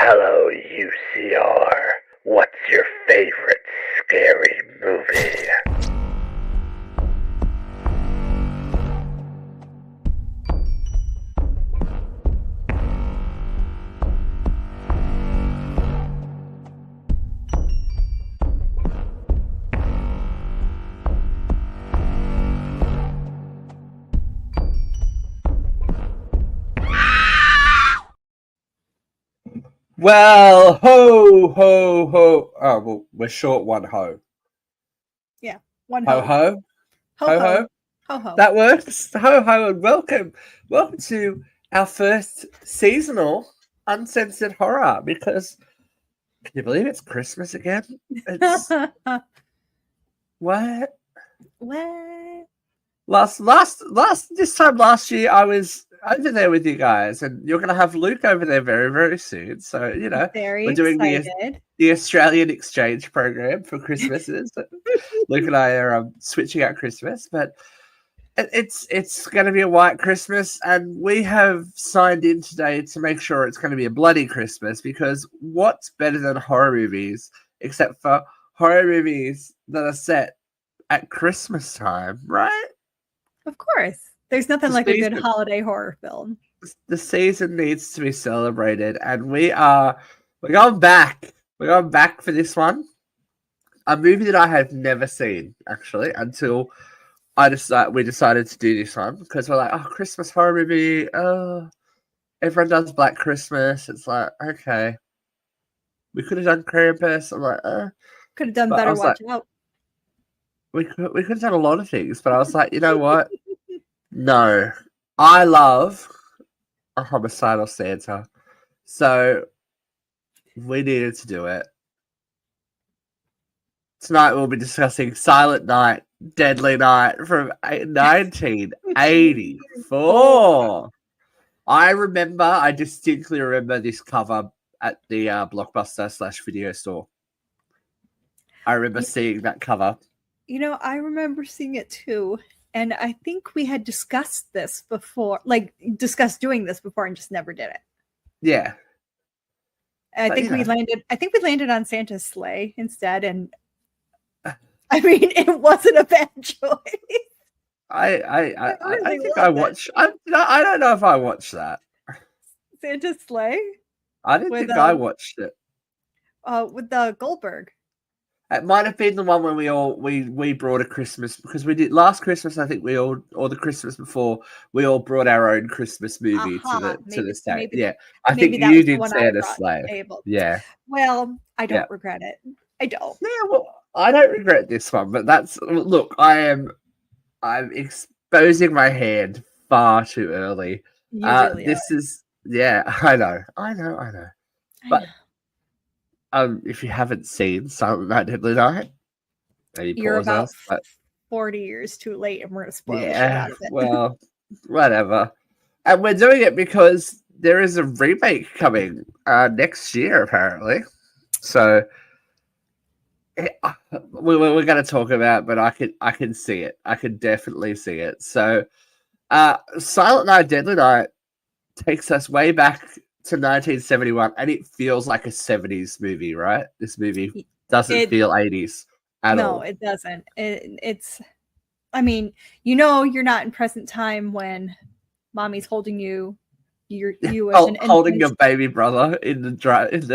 Hello, UCR. What's your favorite scary movie? Well, ho, ho, ho. Oh, well, we're short one ho. Yeah, one Ho, ho. ho. Ho Ho, ho. ho. Ho ho. That works. Ho, ho, and welcome. Welcome to our first seasonal uncensored horror because can you believe it's Christmas again? It's what? What? This time last year I was over there with you guys, and you're gonna have Luke over there very, very soon. So, Very we're doing excited. the Australian exchange program for Christmases. Luke and I are switching out Christmas, but it's going to be a white Christmas, and we have signed in today to make sure it's going to be a bloody Christmas, because what's better than horror movies except for horror movies that are set at Christmas time, right? Of course. There's nothing The like a good season- holiday horror film. The season needs to be celebrated, and we're going back. We're going back for this one. A movie that I have never seen, actually, until we decided to do this one, because we're like, oh, Christmas horror movie. Oh, everyone does Black Christmas. It's like, okay, we could have done Krampus. I'm like, Could have done But I better was like- watching out. we could have done a lot of things, but I was like, you know what? No, I love a homicidal Santa, so we needed to do it. Tonight we'll be discussing Silent Night, Deadly Night from 1984. I distinctly remember this cover at the Blockbuster / video store. I remember seeing that cover. I remember seeing it too. And I think we had discussed this before, discussed doing this before and just never did it. Yeah. I But, think you we know. landed on Santa's sleigh instead. And I mean, it wasn't a bad choice. I really think love I it. watched. I don't know if I watched that. Santa's sleigh I didn't With, think I watched it. with the Goldberg. It might have been the one when we brought a Christmas, because we did last Christmas. I think or the Christmas before, we all brought our own Christmas movie to the state. Yeah, I think maybe that you was the did one I Santa's brought to Slave. the table. Yeah, Well, I don't Yeah. regret it. I don't. yeah. Well, I don't regret this one, but look. I'm exposing my hand far too early. You really This is I know. are. But if you haven't seen Silent Night, Deadly Night, maybe You're pause about us, but 40 years too late, and we're going to spoil the shit yeah, out of it. well, whatever. And we're doing it because there is a remake coming next year, apparently. So we're going to talk about it, but I can see it. I can definitely see it. So Silent Night, Deadly Night takes us way back to 1971, and it feels like a 70s movie, right? This movie doesn't feel 80s at all. No, it doesn't. It's, I mean, you're not in present time when mommy's holding you. You as an holding infant your baby brother in the driver's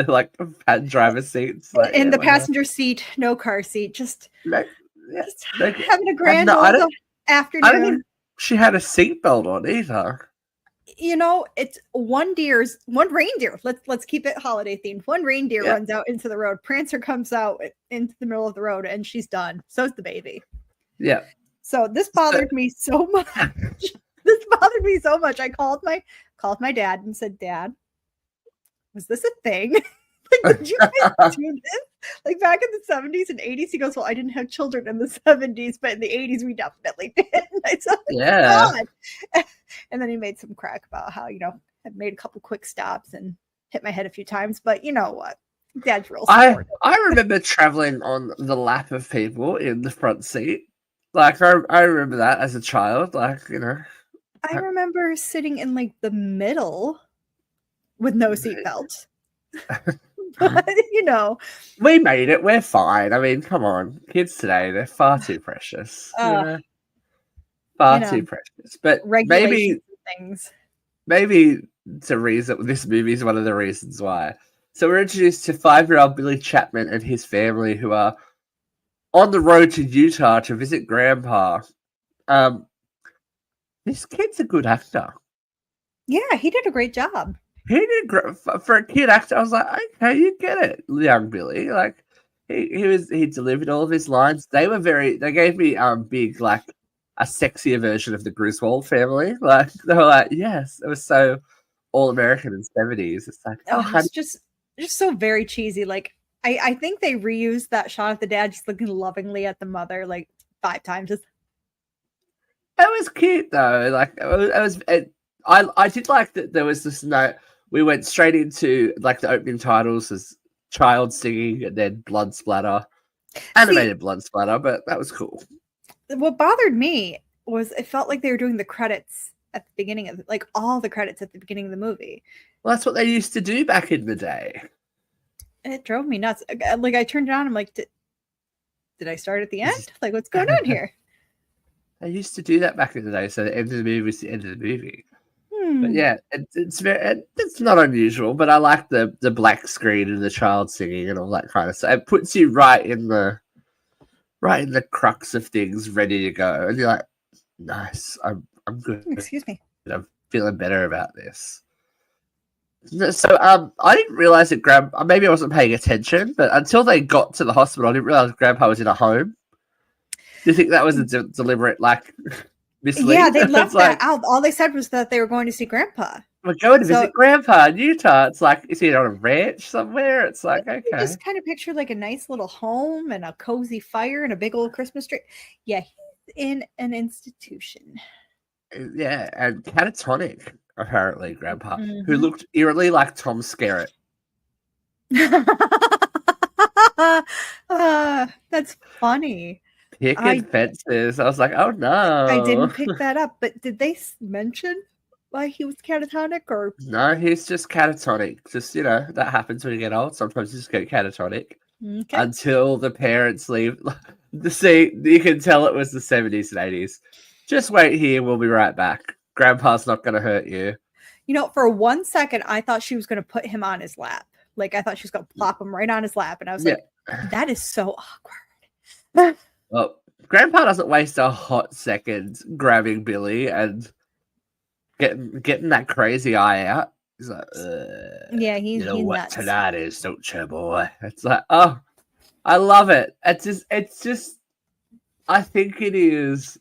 seat, in the passenger seat, no car seat, just having a grand old afternoon. I don't think she had a seatbelt on either. It's one reindeer. Let's keep it holiday themed. One reindeer runs out into the road. Prancer comes out into the middle of the road, and she's done. So's the baby. Yeah. So this bothered me so much. This bothered me so much. I called my dad and said, "Dad, was this a thing? Did you guys do this? Like back in the 70s and 80s?" He goes, "Well, I didn't have children in the 70s, but in the 80s we definitely did." And I said, Yeah. God. And then he made some crack about how, I'd made a couple quick stops and hit my head a few times, but you know what? Dad's real supportive. I remember traveling on the lap of people in the front seat. Like I remember that as a child. I remember sitting in like the middle with no seatbelt. But, you know, We made it. We're fine. I mean, come on. Kids today, they're far too precious. you Far know, too precious. But regulations and things. maybe it's a reason this movie is one of the reasons why. So we're introduced to 5-year-old Billy Chapman and his family who are on the road to Utah to visit Grandpa. This kid's a good actor. Yeah, he did a great job. He did great for a kid actor. I was like, okay, you get it, young Billy. Like he delivered all of his lines. They gave me big like a sexier version of the Griswold family. Like they were like, yes, it was so all American in '70s. It's like, It's just so very cheesy. Like I think they reused that shot of the dad just looking lovingly at the mother like 5 times. It was cute though. Like I did like that there was this note. We went straight into like the opening titles as child singing and then blood splatter, animated blood splatter, but that was cool. What bothered me was it felt like they were doing the credits at the beginning of like all the credits at the beginning of the movie. Well, that's what they used to do back in the day. It drove me nuts. Like I turned it on. I'm like, did I start at the end? Like, what's going on here? They used to do that back in the day, so the end of the movie was the end of the movie. But yeah, it's not unusual. But I like the black screen and the child singing and all that kind of stuff. It puts you right in the crux of things, ready to go, and you're like, nice. I'm good. Excuse me. I'm feeling better about this. So I didn't realize that maybe I wasn't paying attention, but until they got to the hospital, I didn't realize Grandpa was in a home. Do you think that was a deliberate like? Yeah, they left that out. All they said was that they were going to see Grandpa. We're going to visit Grandpa in Utah. It's like, is he on a ranch somewhere? It's like, okay. You just kind of picture like a nice little home and a cozy fire and a big old Christmas tree. Yeah, he's in an institution. Yeah, and catatonic, apparently, Grandpa, who looked eerily like Tom Skerritt. That's funny. Picking fences. I was like, oh no. I didn't pick that up, but did they mention why he was catatonic or? No, he's just catatonic. Just, that happens when you get old. Sometimes you just get catatonic. Okay. Until the parents leave. You can tell it was the 70s and 80s. Just wait here. We'll be right back. Grandpa's not going to hurt you. For 1 second, I thought she was going to put him on his lap. Like, I thought she was going to plop him right on his lap. And I was like, that is so awkward. Well, Grandpa doesn't waste a hot second grabbing Billy and getting that crazy eye out. He's like, yeah, he's what nuts. tonight is, don't you, boy? It's like, oh, I love it. It's just, I think it is.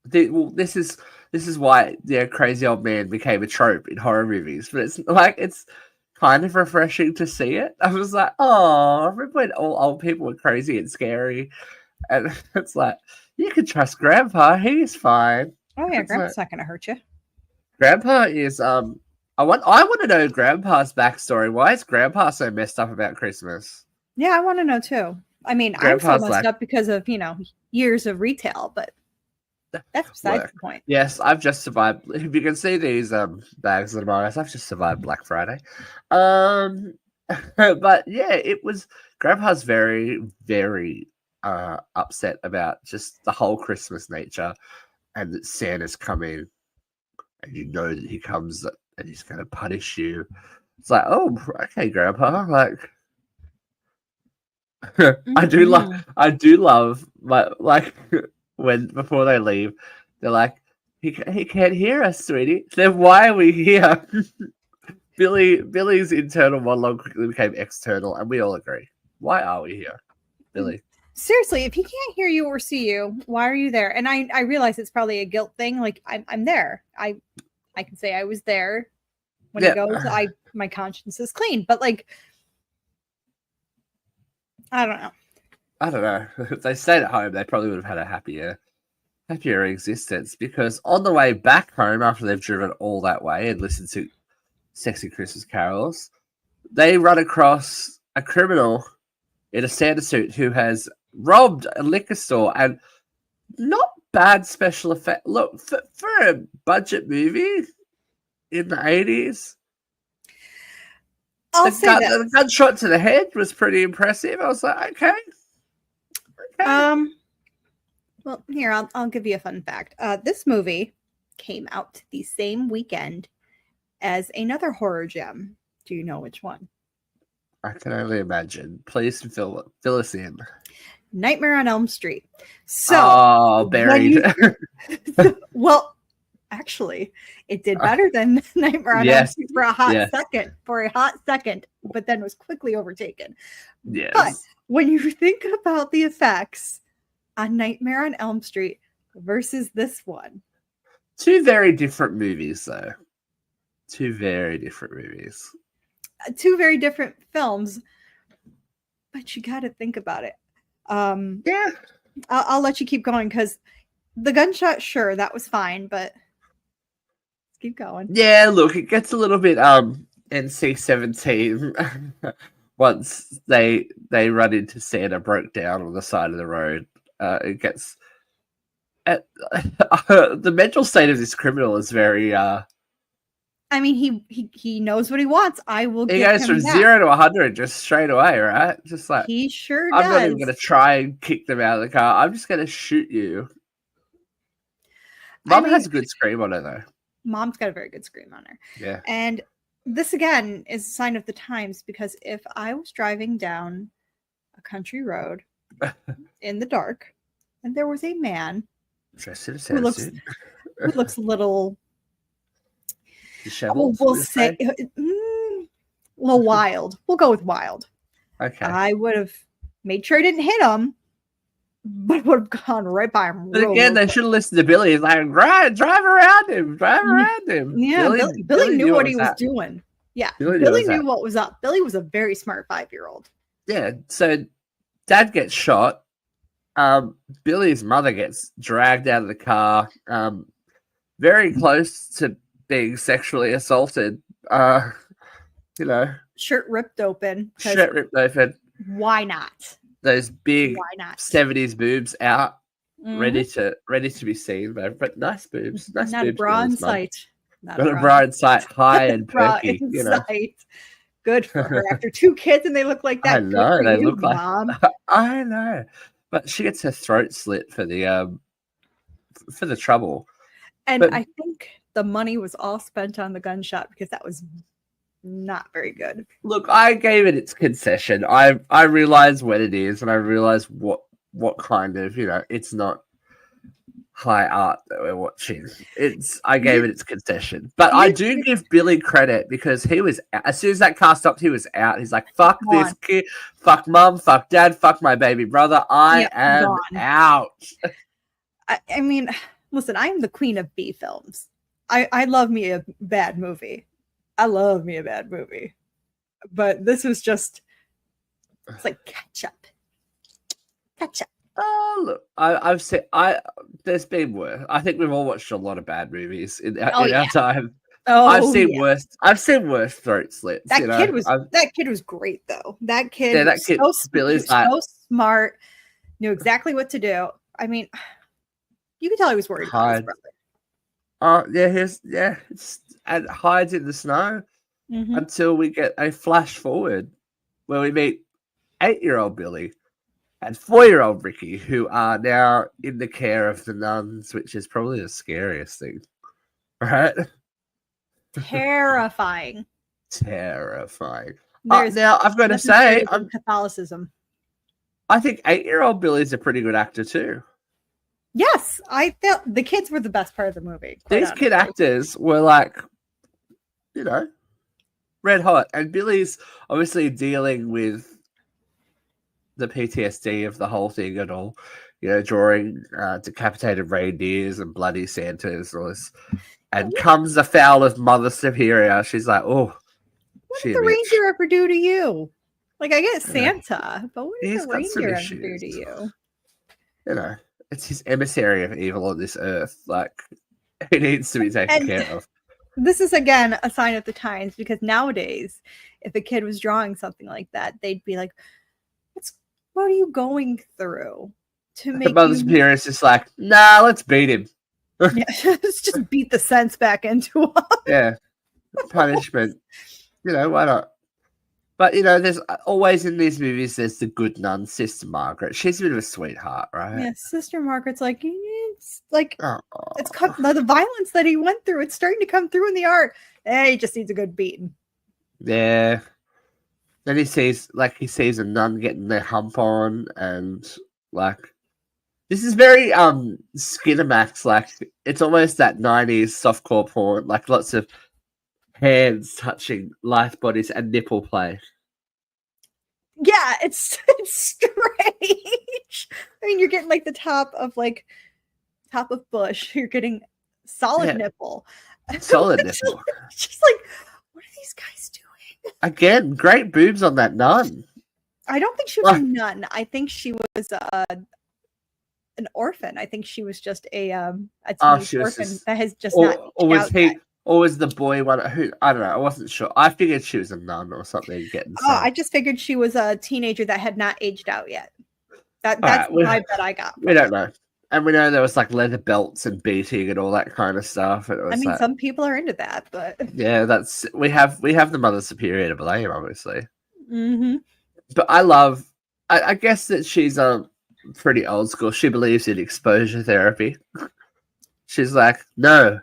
This is why crazy old man became a trope in horror movies, but it's kind of refreshing to see it. I was like, oh, I remember when all old people were crazy and scary, and it's like you can trust Grandpa; he's fine. Oh yeah, Grandpa's not going to hurt you. Grandpa is I want to know Grandpa's backstory. Why is Grandpa so messed up about Christmas? Yeah, I want to know too. I mean, Grandpa's I'm so messed up because of years of retail, but that's besides the point. Yes, I've just survived. If you can see these bags that are I've just survived Black Friday. But yeah, it was Grandpa's very, very upset about just the whole Christmas nature and that Santa's coming and that he comes and he's going to punish you. It's like, oh, okay, Grandpa. Like, I do love my when before they leave, they're like, he can't hear us, sweetie. Then why are we here? Billy's internal monologue quickly became external, and we all agree. Why are we here, Billy? Seriously, if he can't hear you or see you, why are you there? And I realize it's probably a guilt thing. Like I'm there. I can say I was there when he goes. My conscience is clean, but like I don't know. If they stayed at home, they probably would have had a happier existence, because on the way back home after they've driven all that way and listened to sexy Christmas carols, they run across a criminal in a Santa suit who has robbed a liquor store, and not bad special effect. Look, for a budget movie in the 80s. I'll say that. The gunshot to the head was pretty impressive. I was like, okay. Well, here I'll give you a fun fact. This movie came out the same weekend as another horror gem. Do you know which one? I can only imagine. Please fill us in. Nightmare on Elm Street. So, buried. Well, actually, it did better than Nightmare on Elm Street for a hot second, but then was quickly overtaken. Yes. But when you think about the effects on Nightmare on Elm Street versus this one, two very different movies, though. Two very different movies. Two very different films, but you got to think about it. Yeah. I'll let you keep going because the gunshot, sure, that was fine, but let's keep going. Yeah, look, it gets a little bit NC-17 once they run into Santa broke down on the side of the road. It gets the mental state of this criminal is very. I mean, he knows what he wants. I will. He goes from 0 to 100 just straight away, right? Just like he sure I'm does. not even going to try and kick them out of the car. I'm just going to shoot you. Mom has a good scream on her, though. Mom's got a very good scream on her. Yeah. And this, again, is a sign of the times because if I was driving down a country road in the dark and there was a man who looks a little... We'll say a little wild. We'll go with wild. Okay. I would have made sure I didn't hit him, but would have gone right by him. But again, they should have listened to Billy. He's like, drive around him. Yeah, Billy knew what he was doing. Yeah, Billy knew what was up. Billy was a very smart 5-year-old. Yeah, so Dad gets shot. Billy's mother gets dragged out of the car. Very close to being sexually assaulted, shirt ripped open. Why not? Those big 70s boobs out, ready to be seen, but nice boobs. Nice not boobs. A bra in sight. Not a bra in sight. High and perky. Good for her. After 2 kids and they look like that. I know they look Mom. like. I know, but she gets her throat slit for the trouble. And I think the money was all spent on the gunshot because that was not very good. Look, I gave it its concession. I realize what it is, and I realize what kind of, it's not high art that we're watching. I gave it its concession. But I do give Billy credit because he was, as soon as that car stopped, he was out. He's like, fuck this kid, fuck mum, fuck dad, fuck my baby brother. I am out. I mean, listen, I am the queen of B films. I love me a bad movie. But this was just, it's like ketchup. Oh, look, I've seen, there's been worse. I think we've all watched a lot of bad movies in our time. I've seen worse throat slits. That kid was great though. That kid Billy's so smart, knew exactly what to do. I mean, you could tell he was worried about his brother. And hides in the snow until we get a flash forward where we meet 8-year-old Billy and 4-year-old Ricky, who are now in the care of the nuns, which is probably the scariest thing, right? Terrifying. Now I've got to say, Catholicism. I think 8-year-old Billy's a pretty good actor too. Yes, I felt the kids were the best part of the movie. These kid actors were like, red hot. And Billy's obviously dealing with the PTSD of the whole thing and all, drawing decapitated reindeers and bloody Santas and all this. And comes afoul of Mother Superior. She's like, oh, what did the reindeer ever do to you? Like, I get Santa, but what did the reindeer ever do to you? It's his emissary of evil on this earth. Like, he needs to be taken care of. This is, again, a sign of the times because nowadays, if a kid was drawing something like that, they'd be like, what are you going through to make Mother Superior is just like, nah, let's beat him. Let's just beat the sense back into him. Yeah. Punishment. Why not? But there's always in these movies. There's the good nun, Sister Margaret. She's a bit of a sweetheart, right? Yeah, Sister Margaret's like, it's like Oh, it's the violence that he went through. It's starting to come through in the art. He just needs a good beating. yeah. Then he sees a nun getting their hump on, and like this is very Skinamax. Like it's almost that 90s softcore porn. Like lots of hands touching lithe bodies and nipple play. Yeah, it's strange. I mean, you're getting like the top of bush. You're getting solid nipple. Solid nipple. Just like, what are these guys doing? Again, great boobs on that nun. I don't think she was a nun. I think she was an orphan. I think she was just a orphan that has just not. Or was the boy one who, I don't know, I wasn't sure. I figured she was a nun or something getting I just figured she was a teenager that had not aged out yet. That's the vibe that I got. We don't know. And we know there was like leather belts and beating and all that kind of stuff. It was some people are into that, but yeah, we have the Mother Superior to blame, obviously. Mm-hmm. But I guess that she's pretty old school. She believes in exposure therapy. She's like, no,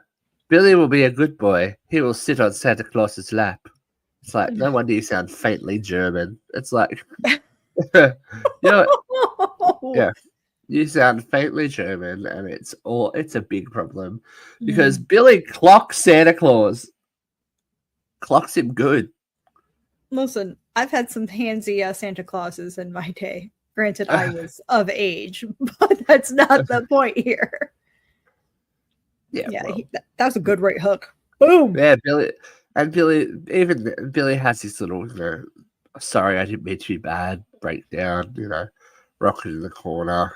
Billy will be a good boy. He will sit on Santa Claus's lap. It's like, no wonder you sound faintly German. It's like, yeah, you sound faintly German, and it's a big problem because Billy clocks Santa Claus. Clocks him good. Listen, I've had some handsy Santa Clauses in my day. Granted, I was of age, but that's not the point here. Yeah, that was a good right hook. Boom. Yeah, Billy has this little, sorry, I didn't mean to be bad breakdown, rocking in the corner,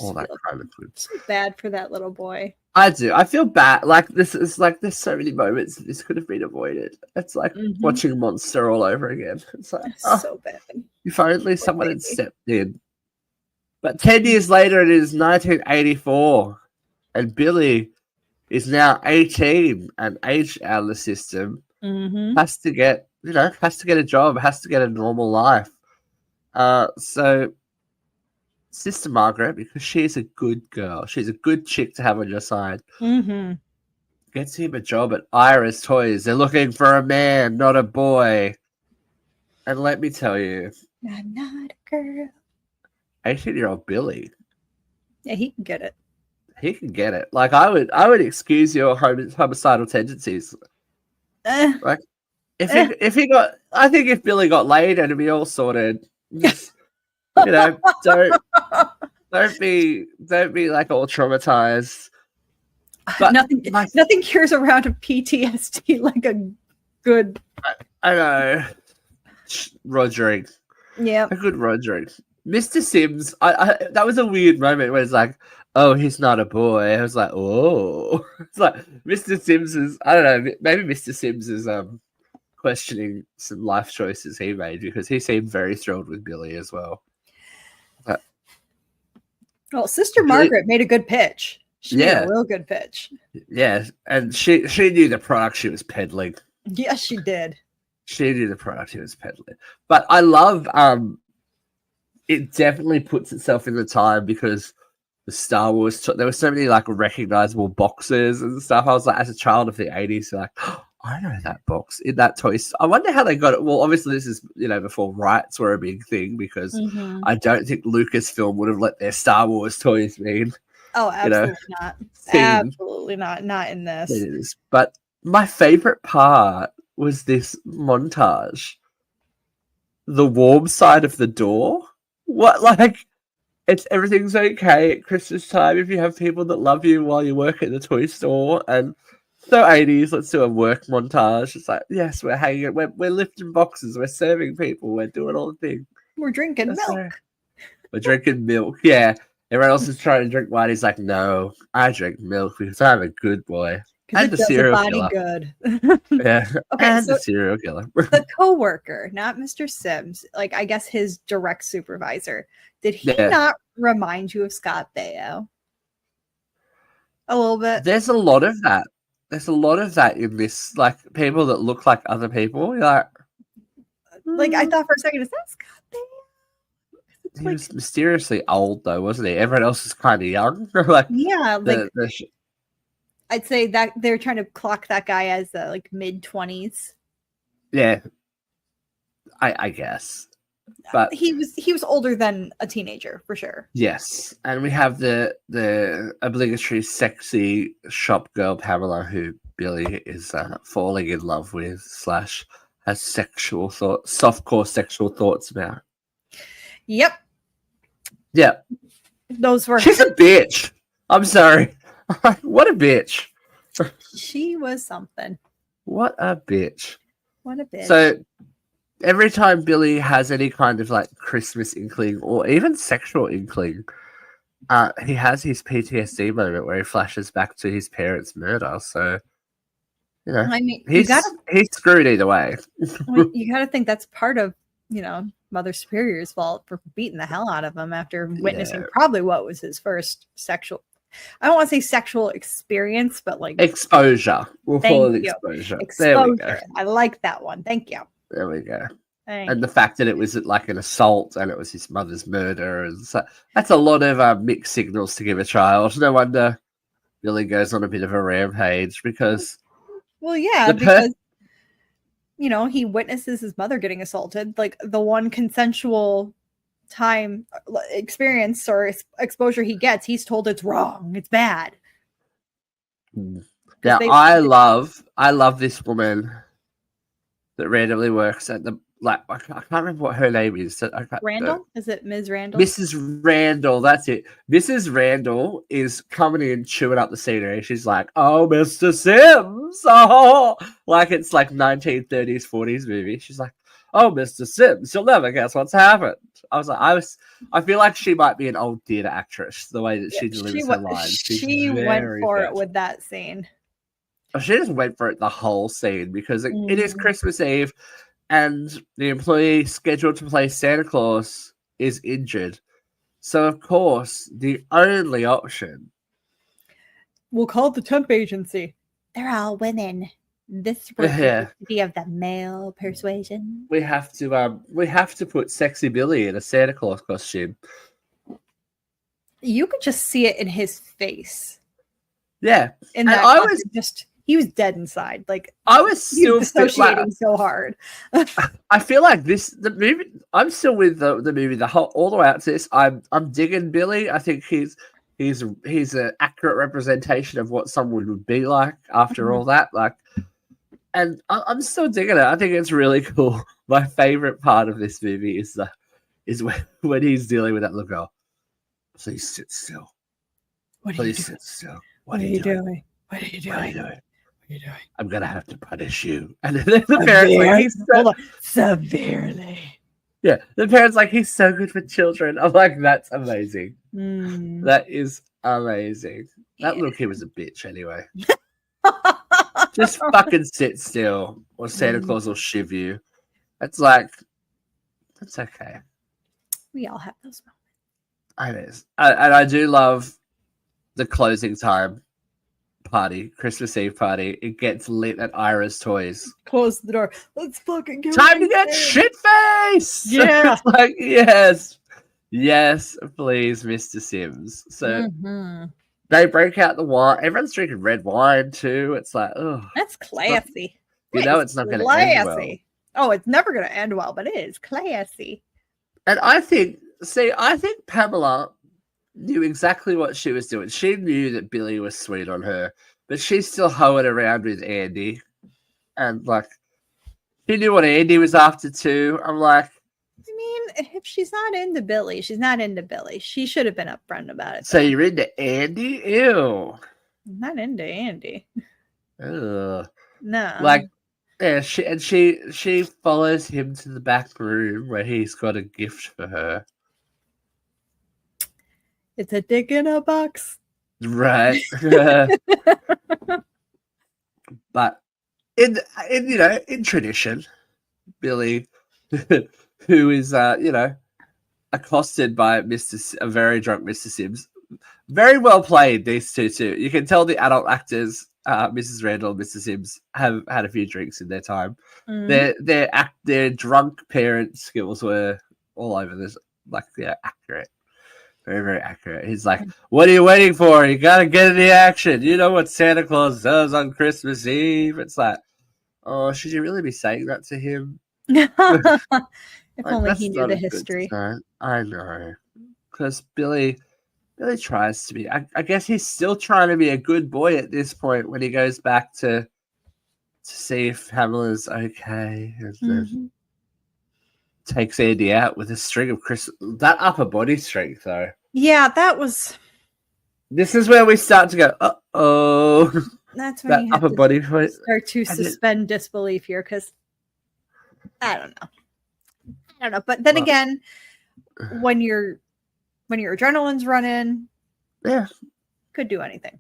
all that kind of good. So bad for that little boy. I do. I feel bad. Like this is like there's so many moments this could have been avoided. It's like watching Monster all over again. It's like so bad. If only someone had stepped in. But 10 years later, it is 1984, and Billy is now 18 and aged out of the system. Has to get a job, has to get a normal life. So Sister Margaret, because she's a good girl, she's a good chick to have on your side, gets him a job at Ira's Toys. They're looking for a man, not a boy. And let me tell you, I'm not a girl. 18-year-old Billy. Yeah, he can get it. He can get it. Like I would excuse your homicidal tendencies. Like if he got, I think if Billy got laid, it'd be all sorted. Just, don't be like all traumatized. But nothing cures a round of PTSD like a good. I know. Roderick. Yeah. A good Roderick. Mr. Sims. I that was a weird moment where it's like, oh, he's not a boy. I was like, oh. It's like Mr. Sims is, I don't know, maybe Mr. Sims is questioning some life choices he made because he seemed very thrilled with Billy as well. But, well, Sister Margaret made a good pitch. She made a real good pitch. Yeah, and she knew the product she was peddling. Yes, she did. She knew the product she was peddling. But I love it definitely puts itself in the time because the Star Wars, there were so many like recognizable boxes and stuff. I was like, as a child of the 80s, like, oh, I know that box in that toy store. I wonder how they got it. Well, obviously this is, before rights were a big thing because I don't think Lucasfilm would have let their Star Wars toys be. Oh, absolutely not. Absolutely not. Not in this. It is. But my favorite part was this montage. The warm side of the door. What, like, everything's okay at Christmas time if you have people that love you while you work at the toy store. And so 80s, let's do a work montage. It's like, yes, we're hanging, we're lifting boxes, we're serving people, we're doing all the things. We're drinking milk. We're drinking milk, yeah. Everyone else is trying to drink wine. He's like, no, I drink milk because I'm a good boy. And the serial killer. Good. Yeah. Okay, and the serial killer. The coworker, not Mr. Sims, like I guess his direct supervisor. Did he not remind you of Scott Baio? A little bit. There's a lot of that. There's a lot of that in this, like people that look like other people. You're like, Like I thought for a second, is that Scott Baio? It's He like, was mysteriously old, though, wasn't he? Everyone else is kind of young. Like yeah, like the I'd say that they're trying to clock that guy as like mid-20s. yeah, I guess. But He was older than a teenager for sure. yes, and we have the obligatory sexy shop girl Pamela, who Billy is falling in love with / has sexual thoughts, softcore sexual thoughts about. Yep, Yeah, those were. she's a bitch. I'm sorry. What a bitch. She was something. What a bitch. What a bitch. So every time Billy has any kind of like Christmas inkling or even sexual inkling, he has his PTSD moment where he flashes back to his parents' murder. So, you know, I mean, he's screwed either way. you gotta think that's part of, Mother Superior's fault for beating the hell out of him after witnessing probably what was his first sexual. I don't want to say sexual experience, but like exposure. We'll call it exposure. There we go. I like that one. Thank you. There we go. And the fact that it was like an assault and it was his mother's murder, and so that's a lot of mixed signals to give a child. No wonder Billy goes on a bit of a rampage because. Well, yeah, because he witnesses his mother getting assaulted. Like the one consensual time experience or exposure he gets, he's told it's wrong, it's bad. Yeah, I love this woman that randomly works at the I can't remember what her name is. Randall? Is it Ms. Randall? Mrs. Randall, that's it. Mrs. Randall is coming in chewing up the scenery. She's like, "Oh, Mr. Sims." Oh, like it's like 1930s, 40s movie. She's like, "Oh, Mr. Sims, you'll never guess what's happened." I feel like she might be an old theater actress, the way that she delivers her lines. She went for it with that scene. She just went for it the whole scene because it is Christmas Eve and the employee scheduled to play Santa Claus is injured. So, of course, the only option... We'll call the temp agency. They're all women. This would be of the male persuasion. We have to put Sexy Billy in a Santa Claus costume. You could just see it in his face. Yeah. And he was dead inside. Like I was still dissociating so hard. I feel like the movie. I'm still with the movie all the way out to this. I'm digging Billy. I think he's an accurate representation of what someone would be like after all that. Like, and I'm still digging it. I think it's really cool. My favorite part of this movie is when he's dealing with that little girl. Please sit still. Please sit still. What are you doing? What are you doing? I'm gonna have to punish you. And then the parents severely. Yeah, the parents like he's so good for children. I'm like, that's amazing. That is amazing. That little kid was a bitch anyway. Just fucking sit still, or Santa Claus will shiv you. That's okay. We all have those It moments. is, and I do love the closing time party, Christmas Eve party. It gets lit at Ira's Toys. Close the door. Let's fucking go. Time to get shit faced. Yeah. Like, yes, please, Mr. Sims. So they break out the wine. Everyone's drinking red wine too. It's like, oh, that's classy. It's not going to end well. Oh, it's never going to end well, but it is classy. And I think Pamela knew exactly what she was doing. She knew that Billy was sweet on her, but she's still hoeing around with Andy. And like, she knew what Andy was after too. I'm like, I mean, if she's not into Billy, she's not into Billy. She should have been upfront about it. So you're into Andy? Ew. I'm not into Andy. Ugh. No. Like, yeah, she follows him to the back room where he's got a gift for her. It's a dick in a box. Right. But in tradition, Billy, who is accosted by a very drunk Mr. Sims. Very well played, these two too. You can tell the adult actors Mrs. Randall and Mr. Sims have had a few drinks in their time. Mhm. Their drunk parent skills were all over this, like accurate. Very, very accurate. He's like, what are you waiting for? You gotta get in the action. You know what Santa Claus does on Christmas Eve? It's like, oh, should you really be saying that to him? If Like, only that's he knew not the a good history. sign. I know. Because Billy tries to be. I guess he's still trying to be a good boy at this point when he goes back to see if Pamela's okay. And then Mhm. takes Andy out with a string of that upper body strength, though. Yeah, that was. This is where we start to go, uh-oh. That's when That you have upper to body foot. start to suspend disbelief here, because I don't know. But then again, when your adrenaline's running, Yeah. could do anything.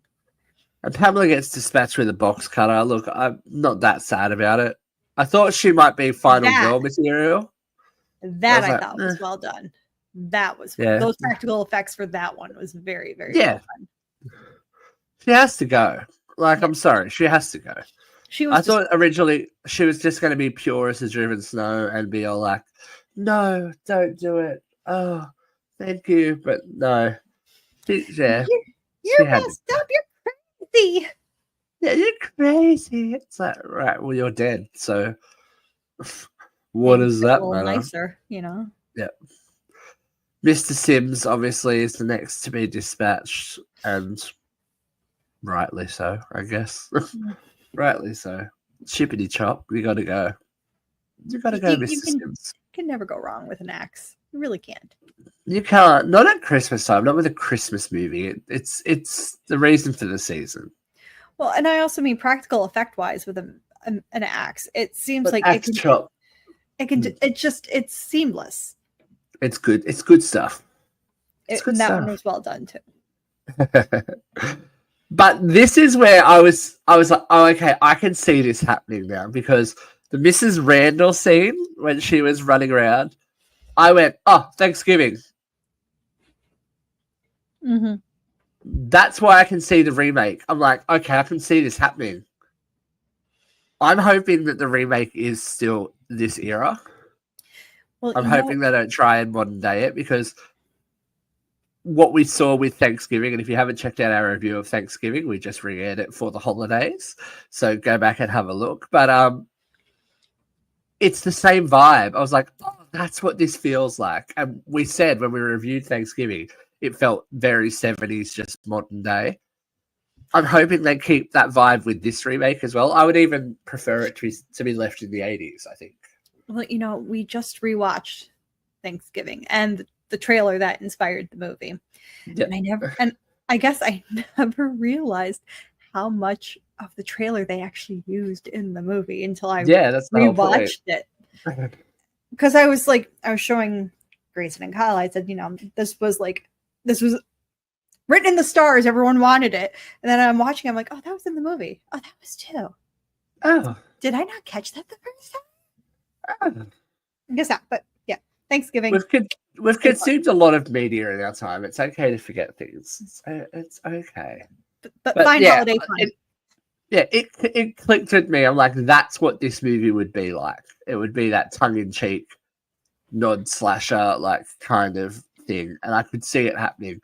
And Pamela gets dispatched with a box cutter. Look, I'm not that sad about it. I thought she might be final girl material. That I like, thought was well done. That was those practical effects for that one was very, very well done. She has to go. Like, I'm sorry, she has to go. I thought originally she was just going to be pure as the driven snow and be all like, no, don't do it. Oh, thank you. But no. You're messed up. You're crazy. Yeah, you're crazy. It's like, right, well, you're dead. So what does that matter? Nicer, you know? Yeah. Mr. Sims, obviously, is the next to be dispatched. And rightly so, I guess. Rightly so. Chippity chop. We got to go. You got to go, Mr. Sims. You can never go wrong with an axe. You really can't. You can't. Not at Christmas time. Not with a Christmas movie. It's the reason for the season. Well, and I also mean practical effect wise with an axe. It seems like axe chop. It's seamless. It's good. It's good stuff. That one was well done too. But this is where I was like, oh, okay, I can see this happening now, because the Mrs. Randall scene when she was running around, I went, oh, Thanksgiving. Mm-hmm. That's why I can see the remake. I'm like, okay, I can see this happening. I'm hoping that the remake is still this era. Well, I'm hoping they don't try and modern day it, because what we saw with Thanksgiving, and if you haven't checked out our review of Thanksgiving, we just re-aired it for the holidays, so go back and have a look. But it's the same vibe. I was like, oh, that's what this feels like. And we said when we reviewed Thanksgiving, it felt very 70s, just modern day. I'm hoping they keep that vibe with this remake as well. I would even prefer it to be left in the 80s, I think. Well, we just rewatched Thanksgiving and the trailer that inspired the movie. Yep. And I guess I never realized how much of the trailer they actually used in the movie until I rewatched it. Because I was showing Grayson and Kyle. I said, this was written in the stars. Everyone wanted it. And then I'm watching. I'm like, oh, that was in the movie. Oh, that was too. Oh, did I not catch that the first time? I guess not. But yeah, Thanksgiving. We've consumed a lot of media in our time. It's okay to forget things. It's okay. But find holiday fun. It clicked with me. I'm like, that's what this movie would be like. It would be that tongue-in-cheek, nod slasher like kind of thing, and I could see it happening.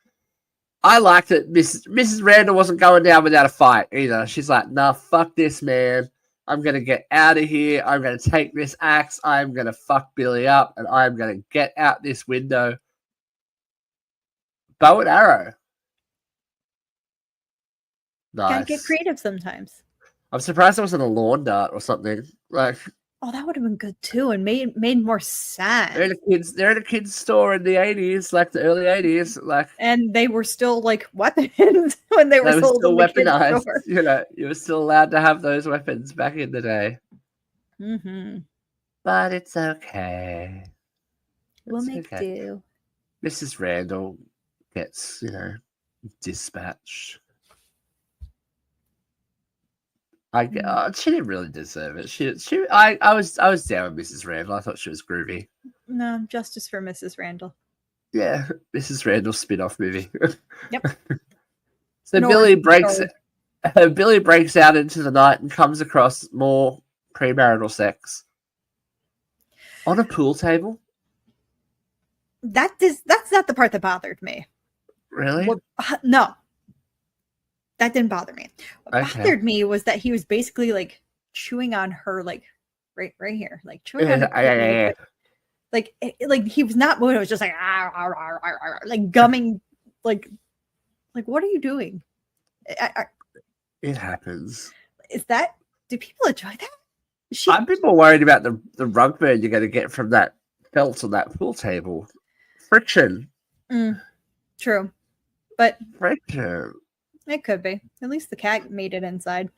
I liked it. Mrs. Randall wasn't going down without a fight either. She's like, nah, fuck this, man. I'm going to get out of here. I'm going to take this axe. I'm going to fuck Billy up, and I'm going to get out this window. Bow and arrow. Nice. Gotta get creative sometimes. I'm surprised it wasn't a lawn dart or something. Like, oh, that would have been good too, and made more sense. They're in a kids store in the 80s, like the early 80s, like, and they were still like weapons when they were sold still in the weaponized. kids store. You were still allowed to have those weapons back in the day. Mm-hmm. But it's okay. We'll make do. Mrs. Randall gets, dispatched. She didn't really deserve it. I was down with Mrs. Randall. I thought she was groovy. No, justice for Mrs. Randall. Yeah, Mrs. Randall spin-off movie. Yep. So Billy breaks it. Billy breaks out into the night and comes across more premarital sex on a pool table. That's not the part that bothered me. Really? No, that didn't bother me. What Okay. bothered me was that he was basically like chewing on her, like right here, like chewing on her. Yeah. Like he was not moving. It was just like like gumming, like what are you doing? It happens. Do people enjoy that? I'm more worried about the rug burn you're going to get from that felt on that pool table. Friction. True, but friction. It could be. At least the cat made it inside.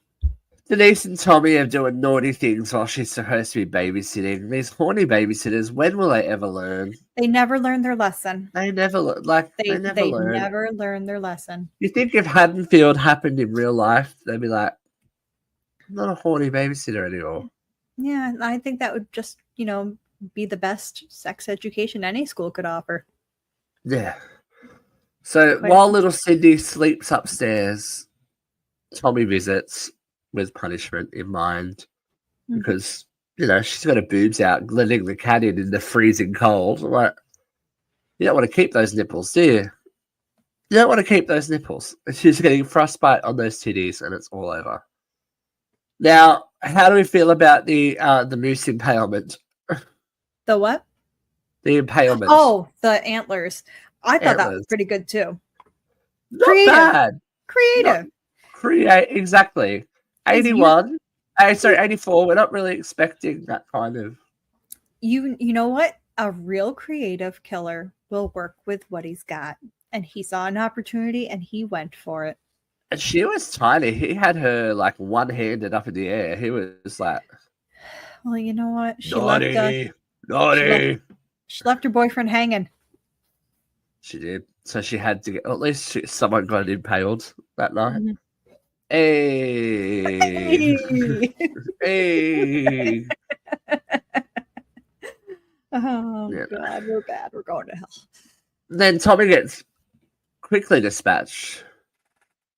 Denise and Tommy are doing naughty things while she's supposed to be babysitting. These horny babysitters, when will they ever learn? They never learn their lesson. They never learn. They never learn their lesson. You think if Haddonfield happened in real life, they'd be like, I'm not a horny babysitter anymore. Yeah, I think that would just, be the best sex education any school could offer. Yeah. So while little Cindy sleeps upstairs, Tommy visits with punishment in mind because, she's got her boobs out, letting the cat in the freezing cold. Like, you don't want to keep those nipples, do you? You don't want to keep those nipples. She's getting frostbite on those titties and it's all over. Now, how do we feel about the moose impalement? The what? The impalement. Oh, the antlers. I thought that was pretty good too. Not bad. Creative. Exactly. 81. 84. We're not really expecting that kind of. You know what? A real creative killer will work with what he's got. And he saw an opportunity and he went for it. And she was tiny. He had her like one-handed up in the air. He was like, well, you know what? Naughty. She left her boyfriend hanging. She did. So she had to get, at least someone got impaled that night. Mm-hmm. Hey. Hey. Oh, yeah. God, we're bad. We're going to hell. Then Tommy gets quickly dispatched.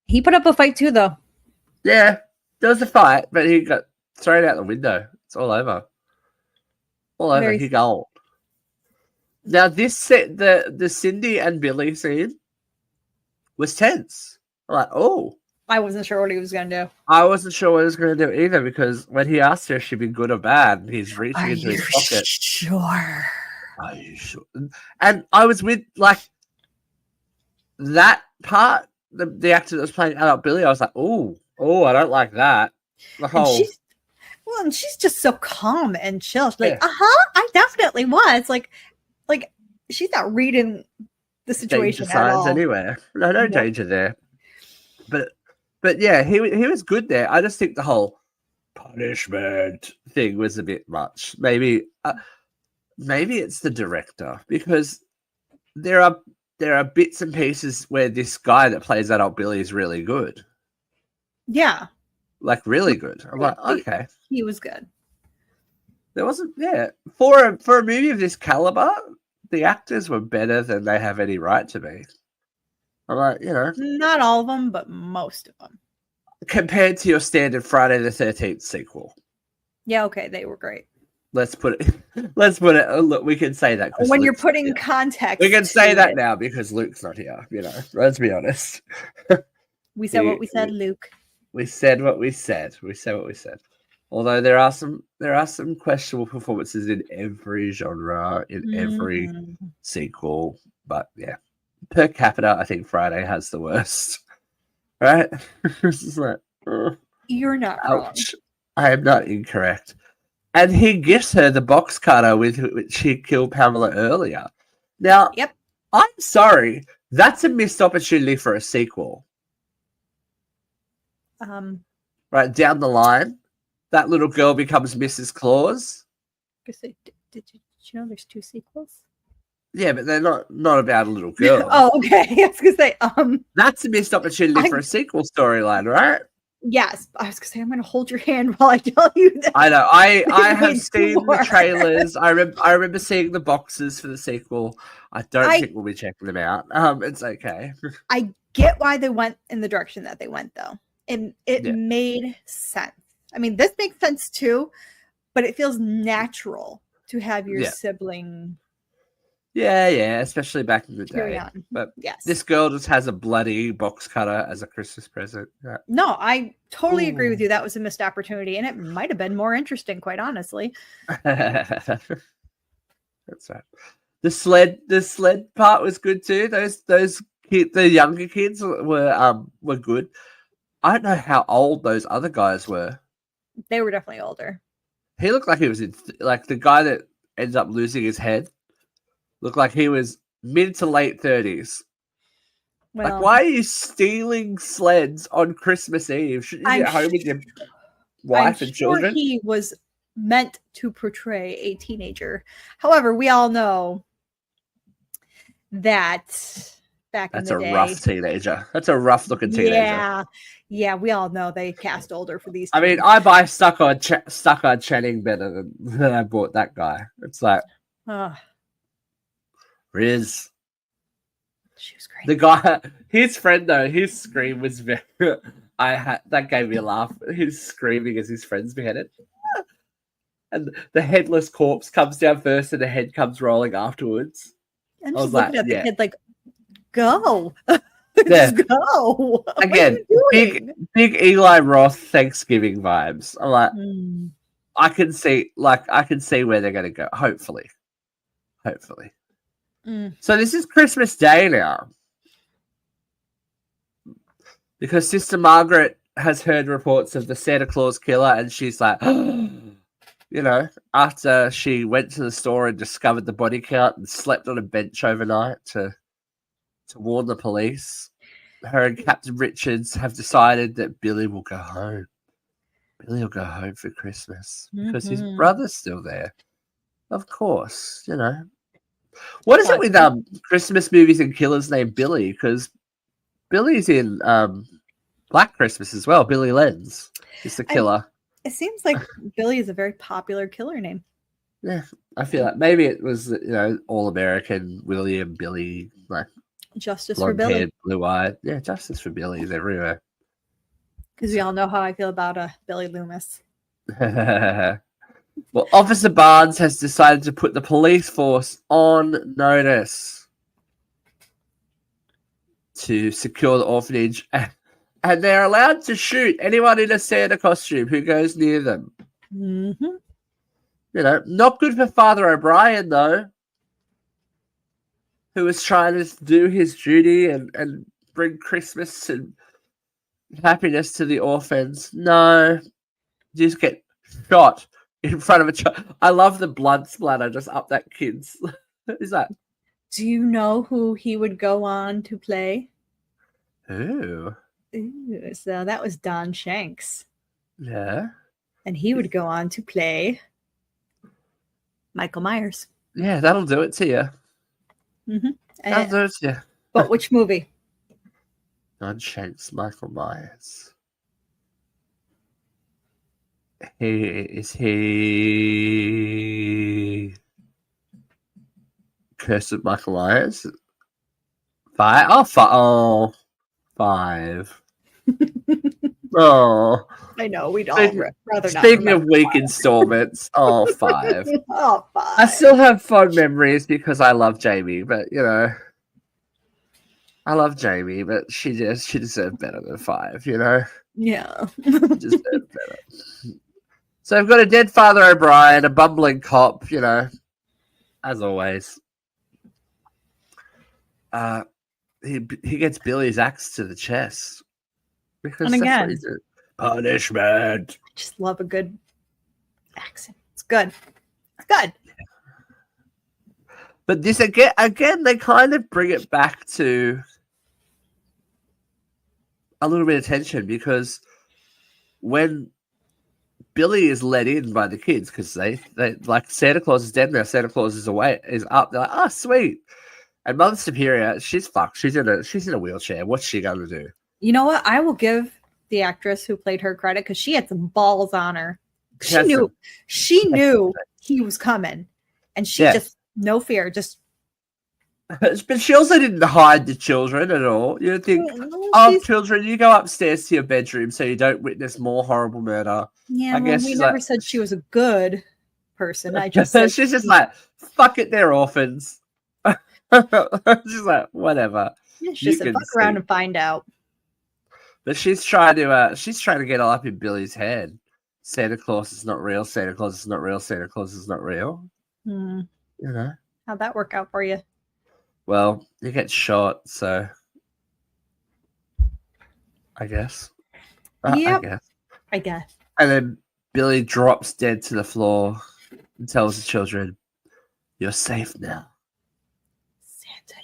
He put up a fight too, though. Yeah, there was a fight, but he got thrown out the window. It's all over. He gone. Now this set, the Cindy and Billy scene was tense. I'm like, oh. I wasn't sure what he was going to do. I wasn't sure what he was going to do either because when he asked her if she'd been good or bad, he's reaching into his pocket. Are you sure? And I was with like that part. The actor that was playing adult Billy, I was like, oh, I don't like that. The whole. And she's just so calm and chill. She's like, I definitely was. Like she's not reading the situation danger at signs all. Anywhere. No danger there. But yeah, he was good there. I just think the whole punishment thing was a bit much. Maybe it's the director because there are bits and pieces where this guy that plays adult Billy is really good. Yeah. Like really good. I'm like, okay. He was good. There wasn't for a movie of this caliber, the actors were better than they have any right to be. I'm like, not all of them, but most of them. Compared to your standard Friday the 13th sequel. Yeah, okay, they were great. Let's put it. Look, we can say that when you're putting context. We can say that now because Luke's not here. Let's be honest. We said what we said, Luke. We said what we said. Although there are some questionable performances in every genre, in every sequel, but yeah, per capita, I think Friday has the worst. Right? Like, you're not ouch. Wrong. I am not incorrect. And he gifts her the box cutter with which he killed Pamela earlier. Now, yep. I'm sorry, that's a missed opportunity for a sequel. Right down the line, that little girl becomes Mrs. Claus. Did you know there's 2 sequels? Yeah, but they're not about a little girl. Oh, okay. I was gonna say, that's a missed opportunity for a sequel storyline, right? Yes, I was gonna say I'm gonna hold your hand while I tell you that. I know. I have seen the trailers. I remember seeing the boxes for the sequel. I don't think we'll be checking them out. It's okay. I get why they went in the direction that they went, though. it Yeah. made sense. I mean, this makes sense too, but it feels natural to have your Yeah. sibling Yeah, especially back in the carry day. on. But Yes. this girl just has a bloody box cutter as a Christmas present. Yeah. No, I totally agree with Ooh. you. That was a missed opportunity, and it might have been more interesting, quite honestly. That's right. The sled part was good too. Those the younger kids were good. I don't know how old those other guys were. They were definitely older. He looked like he was like the guy that ends up losing his head. Looked like he was mid to late 30s. Well, Like, why are you stealing sleds on Christmas Eve? Shouldn't you be I'm at home with your I'm wife and sure children? he was meant to portray a teenager. However, we all know that back in That's the a day, rough teenager. That's a rough looking teenager. yeah, we all know they cast older for these. I mean, teens. I buy Stuck-on Channing better than I bought that guy. It's like Ugh, Riz. she was great. The guy, his friend though, his scream was very. That gave me a laugh. He's screaming as his friend's beheaded, and the headless corpse comes down first, and the head comes rolling afterwards. I'm I just was looking like, at yeah. the kid like, go, Yeah. just go. Again, what are you doing? big Eli Roth Thanksgiving vibes. I'm like, Hmm. I can see where they're going to go. Hopefully. Mm. So this is Christmas Day now, because Sister Margaret has heard reports of the Santa Claus killer, and she's like, after she went to the store and discovered the body count and slept on a bench overnight to warn the police, her and Captain Richards have decided that Billy will go home. Billy will go home for Christmas because his Mhm. brother's still there. Of course, What is it with Christmas movies and killers named Billy? Because Billy's in Black Christmas as well. Billy Lenz is the killer. It seems like Billy is a very popular killer name. Yeah, I feel like maybe it was All American William Billy, like Justice for blonde Billy. haired, blue eyed. Yeah, justice for Billy is everywhere. Because we all know how I feel about Billy Loomis. Well, Officer Barnes has decided to put the police force on notice to secure the orphanage, and they're allowed to shoot anyone in a Santa costume who goes near them. Mm-hmm. Not good for Father O'Brien, though, who was trying to do his duty and bring Christmas and happiness to the orphans. No, you just get shot in front of a child. I love the blood splatter just up that kid's. Is that? Do you know who he would go on to play? Ooh. Ooh, so that was Don Shanks. Yeah. And he would go on to play Michael Myers. Yeah, that'll do it to you. Mm-hmm. That'll do it to you. But which movie? Don Shanks, Michael Myers. He Curse of Michael Myers? 5? Oh, 5. Oh. I know, we'd all rather not. Speaking of weak installments, 5. 5. I still have fond memories because I love Jamie, but I love Jamie, but she deserved better than 5, Yeah. She deserved better. So I've got a dead Father O'Brien, a bumbling cop, as always. He gets Billy's axe to the chest. Because And again, that's what he did. Punishment. I just love a good accent. It's good. It's good. But this again, they kind of bring it back to a little bit of tension, because when Billy is let in by the kids, because they like, Santa Claus is dead now, Santa Claus is up. They're like, oh, sweet. And Mother Superior, she's fucked. She's in a wheelchair. What's she gonna do? You know what? I will give the actress who played her credit, because she had some balls on her. She knew he was coming, and she just no fear, just But she also didn't hide the children at all. You think, No, oh, she's- children, you go upstairs to your bedroom so you don't witness more horrible murder. yeah, I well, guess we she's never like, said she was a good person. I just said she's just like, fuck it, they're orphans. She's like, whatever. yeah, You she said can fuck around see. and find out. But she's trying to get all up in Billy's head. Santa Claus is not real. Santa Claus is not real. Santa Claus is not real. Hmm. You know. How'd that work out for you? Well, you get shot, so I guess. Yep. I guess. I guess. And then Billy drops dead to the floor and tells the children, "You're safe now.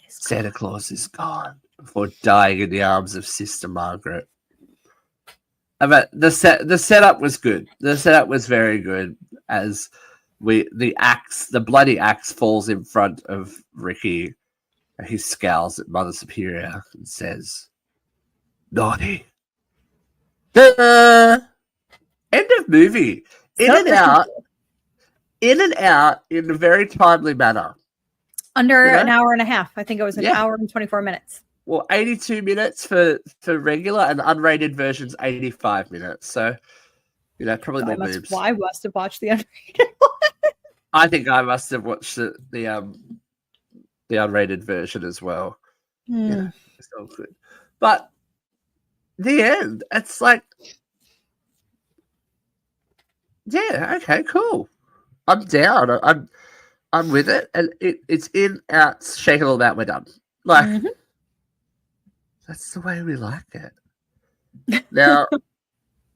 Santa Claus is gone," before dying in the arms of Sister Margaret. But the setup was good. The setup was very good as the bloody axe falls in front of Ricky. He scowls at Mother Superior and says, "Naughty." End of movie. In and out in a very timely manner. Under You know? an hour and a half. I think it was an Yeah. hour and 24 minutes. Well, 82 minutes for regular and unrated versions, 85 minutes. So, probably So more I must boobs. have watched the unrated one. I think I must have watched the unrated version as well. Hmm. It's all good. But the end, it's like, yeah, okay, cool. I'm down. I'm with it, and it's in, out, shake it all about, we're done. Like, Mhm. that's the way we like it. Now,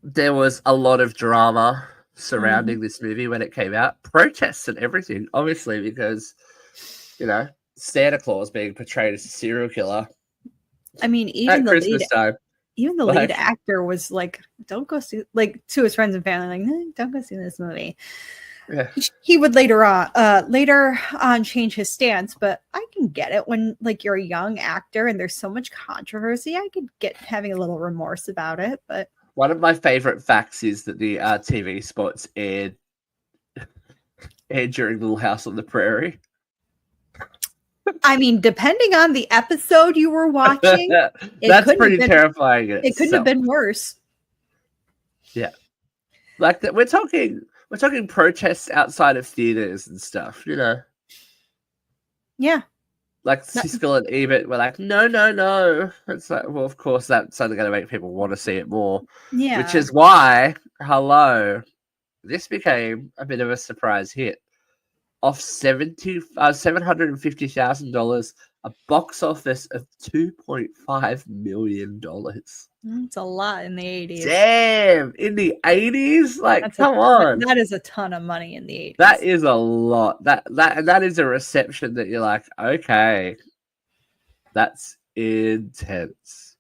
there was a lot of drama surrounding this movie when it came out, protests and everything, obviously, because Santa Claus being portrayed as a serial killer I mean, at even the lead Christmas time. lead Like- actor was like, "Don't go see," like to his friends and family, like, "Don't go see this movie." Yeah. He would later on change his stance, but I can get it when like you're a young actor and there's so much controversy. I could get having a little remorse about it, but One of my favorite facts is that the TV spots aired during Little House on the Prairie. I mean, depending on the episode you were watching, That's couldn't pretty have been- terrifying. it couldn't have been worse. Like that. We're talking protests outside of theaters and stuff. Yeah. Like That- Siskel and Ebert were like, no. It's like, well, of course, that's only going to make people want to see it more. Yeah. Which is why, this became a bit of a surprise hit. Off $750,000, a box office of $2.5 million. It's a lot in the 80s. Damn, in the 80s? Like, come on. That is a ton of money in the 80s. That is a lot. That is a reception that you're like, okay, that's intense.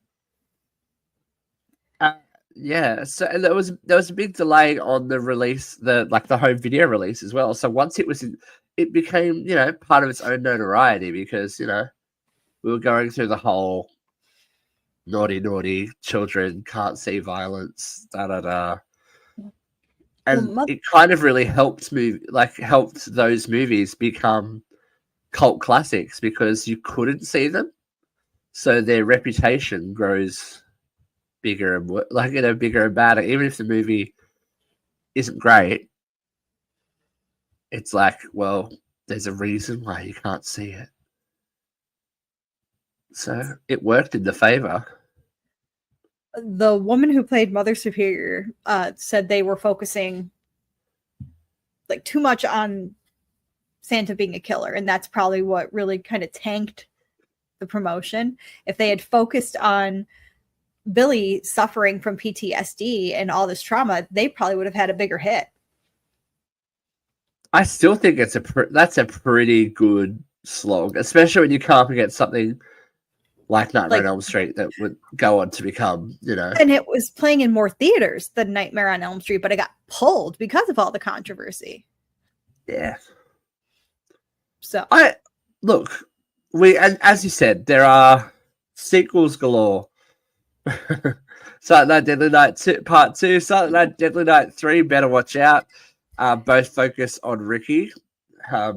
Yeah, so and there was a big delay on the release, the home video release as well. So once it became part of its own notoriety because we were going through the whole naughty children can't see violence, and it kind of really helped those movies become cult classics because you couldn't see them, so their reputation grows bigger and bigger and badder. Even if the movie isn't great, it's like, well, there's a reason why you can't see it. So it worked in the favor. The woman who played Mother Superior said they were focusing like too much on Santa being a killer, and that's probably what really kind of tanked the promotion. If they had focused on Billy suffering from PTSD and all this trauma, they probably would have had a bigger hit. I still think that's a pretty good slog, especially when you come up against something like Nightmare on Elm Street that would go on to become, And it was playing in more theaters than Nightmare on Elm Street, but it got pulled because of all the controversy. Yeah. So and as you said, there are sequels galore. Saturday Night Deadly Night 2, Part 2, Saturday Night Deadly Night 3, better watch out. Both focus on Ricky,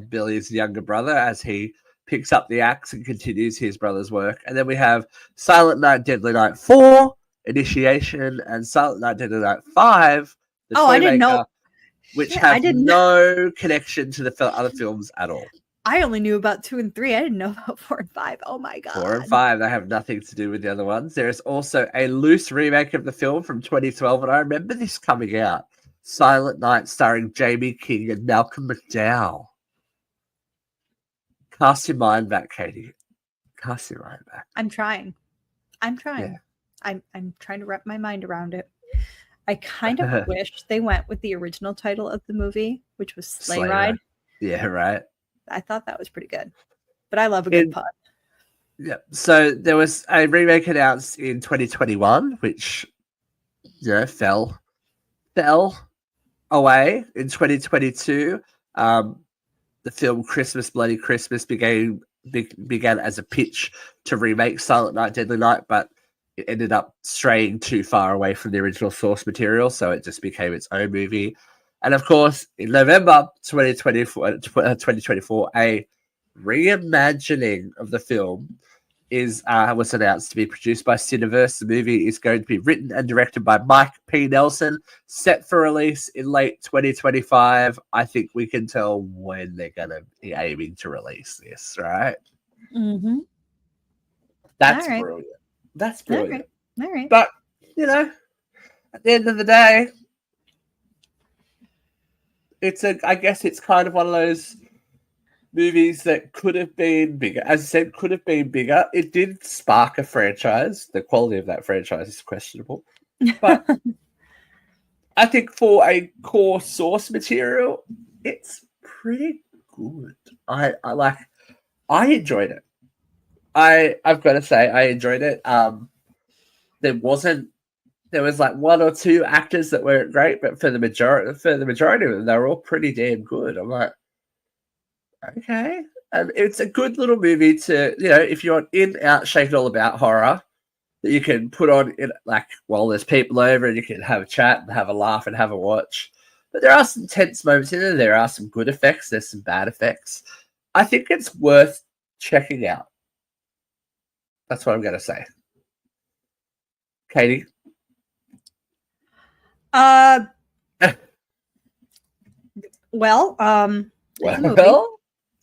Billy's younger brother, as he picks up the axe and continues his brother's work. And then we have Silent Night, Deadly Night 4, Initiation, and Silent Night, Deadly Night 5, the I didn't know. which Shit, I have didn't no connection to the other films at all. I only knew about 2 and 3. I didn't know about 4 and 5. Oh my god. 4 and 5, they have nothing to do with the other ones. There is also a loose remake of the film from 2012, and I remember this coming out. Silent Night, starring Jamie King and Malcolm McDowell. Cast your mind back, Katie. Cast your mind back. I'm trying. Yeah. I'm trying to wrap my mind around it. I kind of wish they went with the original title of the movie, which was Sleigh Ride. Yeah, right. I thought that was pretty good. But I love a good pun. Yeah. So there was a remake announced in 2021, which fell away. In 2022. The film Christmas Bloody Christmas began as a pitch to remake Silent Night, Deadly Night, but it ended up straying too far away from the original source material, so it just became its own movie. And of course, in November 2024, a reimagining of the film was announced to be produced by Cineverse. The movie is going to be written and directed by Mike P. Nelson, set for release in late 2025. I think we can tell when they're going to be aiming to release this, right? Mm-hmm. That's brilliant. That's brilliant. All right. But, at the end of the day, I guess it's kind of one of those movies that could have been bigger. As I said, could have been bigger. It did spark a franchise. The quality of that franchise is questionable. But I think for a core source material, it's pretty good. I enjoyed it. I've got to say, I enjoyed it. There was like one or two actors that weren't great, but for the majority of them, they were all pretty damn good. I'm like, okay. And it's a good little movie to, if you're in, out, shaking all about horror, that you can put on while there's people over and you can have a chat and have a laugh and have a watch. But there are some tense moments in it. There are some good effects. There's some bad effects. I think it's worth checking out. That's what I'm going to say. Katie? It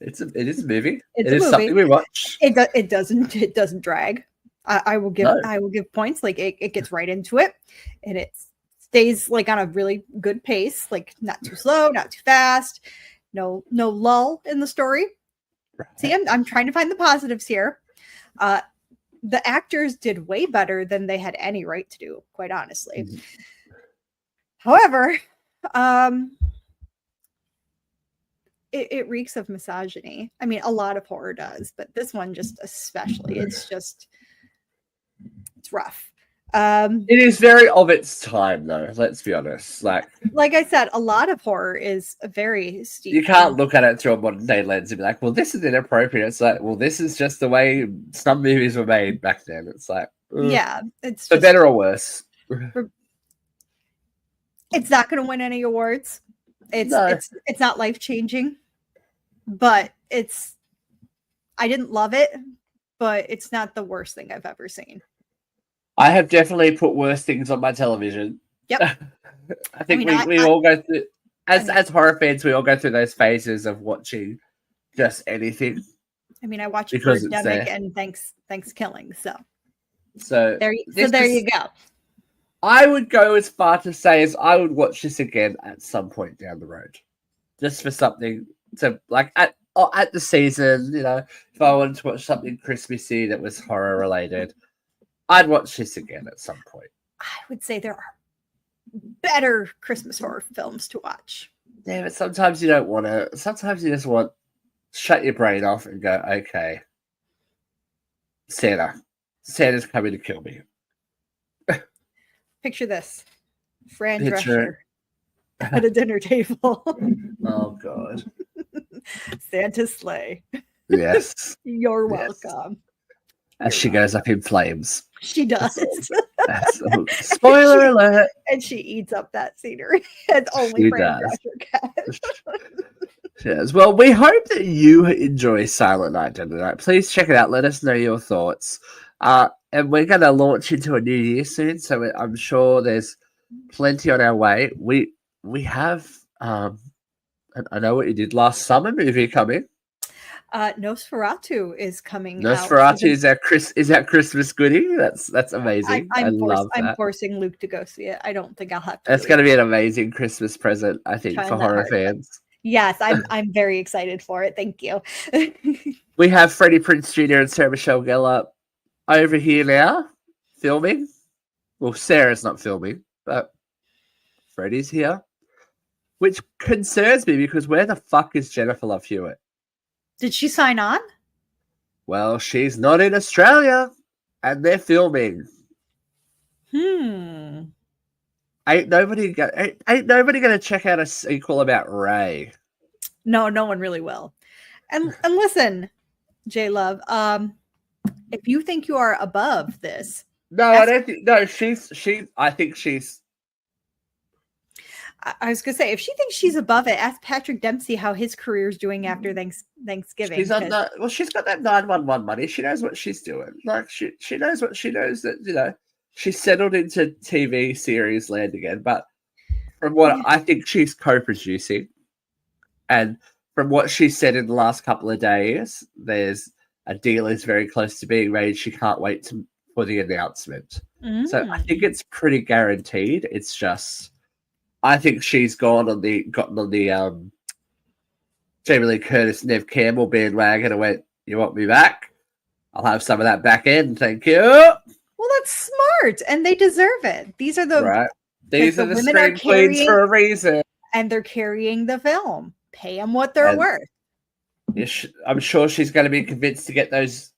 is a movie. It is something we watch. It doesn't drag. I will give points. Like it gets right into it, and it stays like on a really good pace. Like not too slow, not too fast. No lull in the story. Right. See, I'm trying to find the positives here. The actors did way better than they had any right to do, quite honestly. Mm-hmm. However, it reeks of misogyny. I mean, a lot of horror does, but this one just especially. It's rough. It is very of its time, though. Let's be honest. Like I said, a lot of horror is very steep. You can't look at it through a modern day lens and be like, "Well, this is inappropriate." It's like, "Well, this is just the way some movies were made back then." It's like, yeah, it's for better or worse. It's not going to win any awards. It's not life changing, but I didn't love it, but it's not the worst thing I've ever seen. I have definitely put worse things on my television. Yep. I think we all go through, as horror fans, we all go through those phases of watching just anything. I mean, I watched Birdemic and Thanksgiving, so there you go. I would go as far to say as I would watch this again at some point down the road, just for something to like at the season. If I wanted to watch something Christmassy that was horror related, I'd watch this again at some point. I would say there are better Christmas horror films to watch. Yeah, but sometimes you don't want to. Sometimes you just want to shut your brain off and go, okay, Santa's coming to kill me. Picture this. Fran Drescher at a dinner table. Oh, God. Santa's sleigh. Yes. You're welcome. As she goes up in flames. She does. Spoiler alert. And she eats up that scenery. And only Fran Drescher can. Yes. Well, we hope that you enjoy Silent Night, Deadly Night. Please check it out. Let us know your thoughts. And we're going to launch into a new year soon, so I'm sure there's plenty on our way. We have I know what you did last summer movie coming. Nosferatu is coming out. Nosferatu is our Christmas goodie. That's amazing. I love that. I'm forcing Luke to go see it. I don't think I'll have to. That's going to be an amazing Christmas present, I think, for horror fans. Yes, I'm very excited for it. Thank you. We have Freddie Prinze Jr. and Sarah Michelle Gellar over here now, filming. Well, Sarah's not filming, but Freddie's here, which concerns me because where the fuck is Jennifer Love Hewitt? Did she sign on? Well, she's not in Australia, and they're filming. Ain't nobody gonna check out a sequel about Ray. No one really will. And listen, J Love, if you think you are above this, I don't think. No, I think she's. I was gonna say, if she thinks she's above it, ask Patrick Dempsey how his career's doing after Thanksgiving. She's got that 911 money. She knows what she's doing. Like she knows that she's settled into TV series land again. But from what I think she's co-producing, and from what she said in the last couple of days, there's a deal is very close to being made. She can't wait for the announcement. So I think it's pretty guaranteed. It's just. I think she's gotten on the Jamie Lee Curtis, Nev Campbell bandwagon and went, "You want me back? I'll have some of that back end, thank you." Well, that's smart, and they deserve it. These are the These are the screen queens for a reason, and they're carrying the film. Pay them what they're worth. I'm sure she's going to be convinced to get those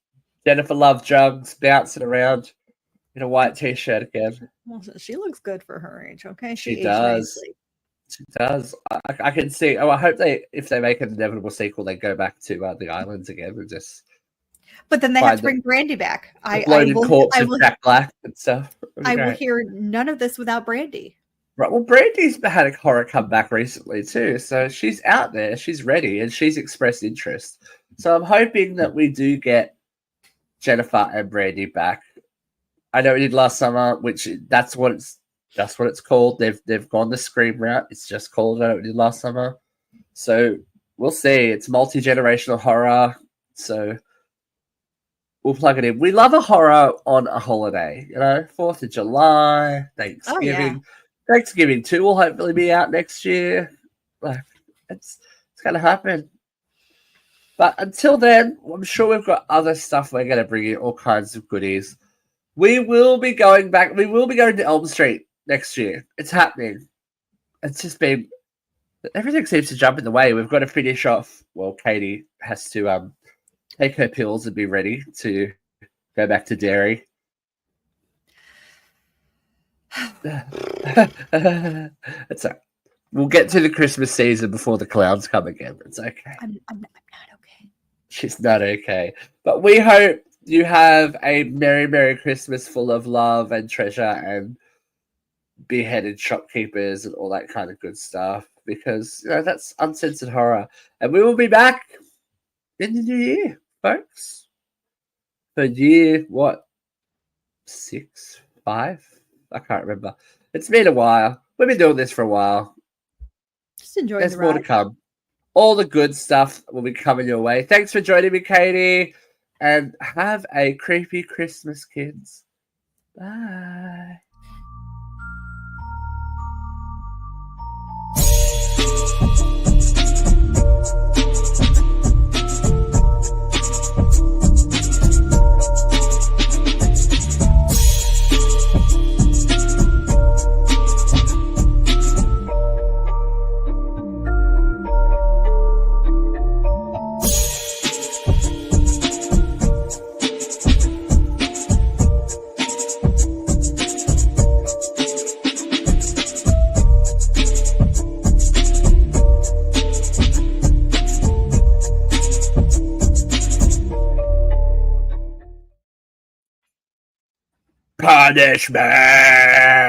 Jennifer Love jugs bouncing around in a white t-shirt again. Well, she looks good for her age. Okay, she does. Nicely. She does. I can see. Oh, I hope if they make an inevitable sequel, they go back to the islands again and just. But then they have to bring Brandy back. I will. Jack Black and stuff. I will hear none of this without Brandy. Right. Well, Brandy's had a horror comeback recently too, so she's out there. She's ready, and she's expressed interest. So I'm hoping that we do get Jennifer and Brandy back. I know we did last summer, which that's what it's called. They've gone the Scream route. It's just called I know we did last summer. So we'll see. It's multi-generational horror. So we'll plug it in. We love a horror on a holiday. 4th of July, Thanksgiving. Oh, yeah. Thanksgiving 2 will hopefully be out next year. Like it's gonna happen. But until then, I'm sure we've got other stuff we're gonna bring you, all kinds of goodies. We will be going back. We will be going to Elm Street next year. It's happening. It's just been everything seems to jump in the way. We've got to finish off. Well, Katie has to take her pills and be ready to go back to dairy. It's okay. We'll get to the Christmas season before the clowns come again. It's okay. I'm not okay. She's not okay. But we hope you have a Merry, Merry Christmas full of love and treasure and beheaded shopkeepers and all that kind of good stuff because, that's uncensored horror. And we will be back in the new year, folks. For year, 6, 5? I can't remember. It's been a while. We've been doing this for a while. Just enjoying There's more to come. All the good stuff will be coming your way. Thanks for joining me, Katie. And have a creepy Christmas, kids. Bye. Punishment!